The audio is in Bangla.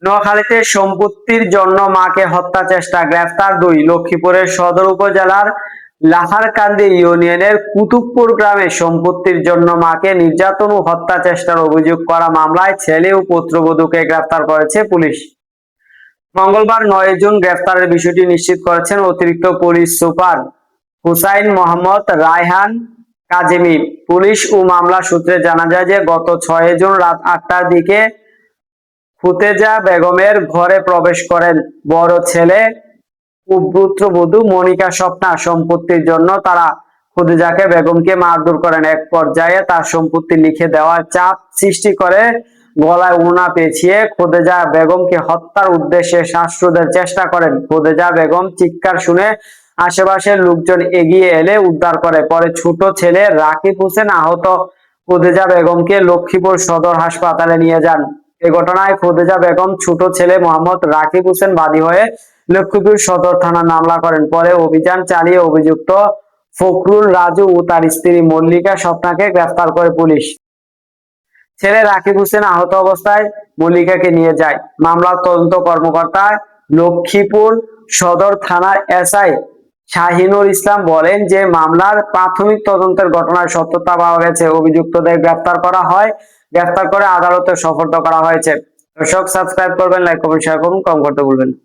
নোয়াখালীতে সম্পত্তির জন্য মাকে হত্যা চেষ্টা, গ্রেফতার 2। লক্ষ্মীপুরের সদর উপজেলার লাহারকান্দি ইউনিয়নের কুতুবপুর গ্রামে সম্পত্তির জন্য মাকে নির্যাতন ও হত্যা চেষ্টার অভিযোগ করা মামলায় ছেলে ও পুত্রবধূকে গ্রেফতার করেছে পুলিশ। মঙ্গলবার 9 জুন গ্রেফতারের বিষয়টি নিশ্চিত করেছেন অতিরিক্ত police super Hussain Mohammad Raihan Kazemi. Police ও মামলা সূত্রে জানা যায় যে গত 6 জুন রাত 8টার দিকে ফুতেজা বেগমের ঘরে প্রবেশ করেন বড় ছেলে ও পুত্রবধূ মনিকা স্বপ্না। সম্পত্তির জন্য তারা ফুতেজাকে বেগমকে মারধর করেন। এক পর্যায়ে তার সম্পত্তি লিখে দেওয়ার চাপ সৃষ্টি করে গলায় ওড়না পেঁচিয়ে ফুতেজা বেগমকে হত্যার উদ্দেশ্যে শ্বাসরোধের চেষ্টা করেন। ফুতেজা বেগম চিৎকার শুনে আশেপাশের লোকজন এগিয়ে এলে উদ্ধার করে। পরে ছোট ছেলে রাকিব হোসেন আহত ফুতেজা বেগমকে লক্ষ্মীপুর সদর হাসপাতালে নিয়ে যান। এ ঘটনায় ফুতেজা বেগম ছোট ছেলে মোহাম্মদ রাকিব হোসেন বাদী হয়ে লক্ষ্মীপুর সদর থানায় মামলা করেন। পরে অভিযান চালিয়ে অভিযুক্ত ফখরুল রাজু ও তার স্ত্রী মল্লিকা স্বপ্নাকে গ্রেফতার করে পুলিশ। ছেলে রাকিব হোসেন আহত অবস্থায় মল্লিকাকে নিয়ে যায়। মামলার তদন্ত কর্মকর্তা লক্ষ্মীপুর সদর থানার এসআই শাহিনুর ইসলাম বলেন যে মামলার প্রাথমিক তদন্তের ঘটনার সত্যতা পাওয়া গেছে। অভিযুক্তদের গ্রেফতার করে আদালতে সোপর্দ করা হয়েছে। দর্শক, সাবস্ক্রাইব করবেন, লাইক করবেন, শেয়ার করুন, কমেন্ট করতে ভুলবেন না।